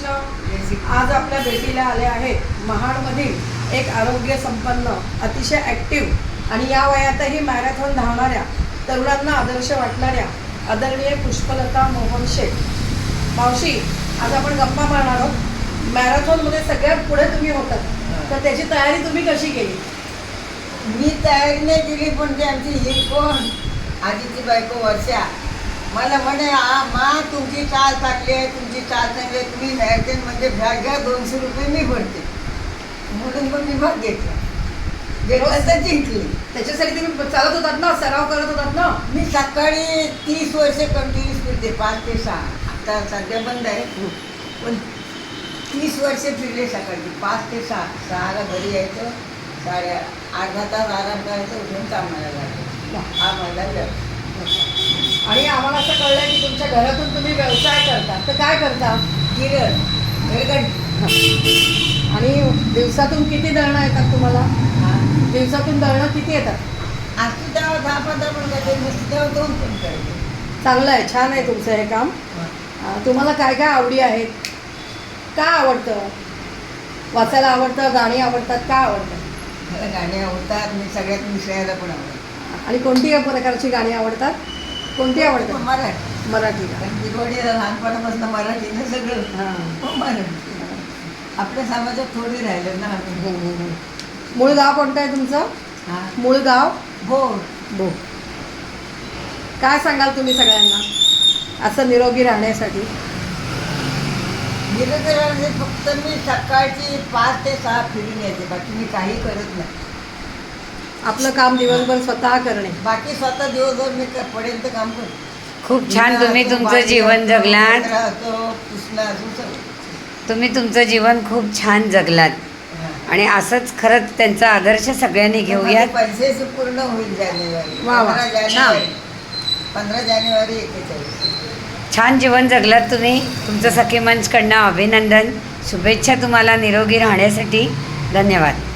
कृष्ण. आज आपल्या भेटीला आले आहेत महाडमधील एक आरोग्य संपन्न, अतिशय ॲक्टिव्ह आणि या वयातही मॅरेथॉन धावणाऱ्या, तरुणांना आदर्श वाटणाऱ्या आदरणीय पुष्पलता मोहन शेठ. मावशी, आज आपण गप्पा मारणार आहोत. मॅरेथॉनमध्ये सगळ्यात पुढे तुम्ही होतात, तर त्याची तयारी तुम्ही कशी केली? मी तयारी नाही केली, पण ती आमची ही कोण आजीची बायको वर्षा मला म्हणे, मा तुमची चाल टाकली आहे, तुमची चाल चांगली आहे, तुम्ही मॅरेथॉन म्हणजे भाग घ्या, 200 रुपये मी भरते. म्हणून मग मी भाग घेतला तर जिंकली. त्याच्यासाठी तुम्ही चालत होतात ना, सराव करत होतात ना? मी सकाळी 30 वर्षे कंटिन्यूस फिरते, 5 ते 6. आता सध्या बंद आहे, पण 30 वर्षे फिरले सकाळची 5 ते 6. 6ला घरी यायचं, 8 तास आराम करायचं, उठून कामाला जायचं. हा माझा व्यवसाय. आणि आम्हाला असं कळलं की तुमच्या घरातून तुम्ही व्यवसाय करता, तर काय करता? किरण आणि दिवसातून किती दळणं येतात तुम्हाला? दिवसातून दळणं किती येतात? असं तेव्हा 10-15 पण करते, नसतं तेव्हा 2 पण करते. चांगलं आहे, छान आहे तुमचं हे काम. तुम्हाला काय काय आवडी आहेत? काय आवडतं? वाचायला आवडतं, गाणी आवडतात, काय आवडतं? मला गाणी आवडतात, मी सगळ्यात मिसळायला पण आवडतात. आणि कोणती प्रकारची गाणी आवडतात? कोणती आवडतात? मराठी. मराठी. दिवाळीला लहानपणापासून मराठीनं सगळं. हो, मराठी. आपल्या समाजात थोडी राहिलं ना आम्ही. मूळ गाव कोणतं आहे तुमचं? मूळ गाव? हो. काय सांगाल तुम्ही सगळ्यांना असं निरोगी राहण्यासाठी? निरोगी फक्त मी सकाळची 5 ते 6 फिरून येते, बाकी मी काही करत नाही. आपलं काम दिवसभर स्वतः करणे, बाकी स्वतः दिवसभर मी पडेल तर काम करतो. खूप छान तुम्ही तुमचं जीवन जगलात. तुम्ही तुमचं जीवन खूप छान जगलात आणि असंच खरंच त्यांचा आदर्श सगळ्यांनी घेऊयात. पैसे पूर्ण होईल जानेवारी. वा वा. 15 जानेवारी 41. छान जीवन जगलात तुम्ही. तुमचं सखी मंचकडनं अभिनंदन. शुभेच्छा तुम्हाला निरोगी राहण्यासाठी. धन्यवाद.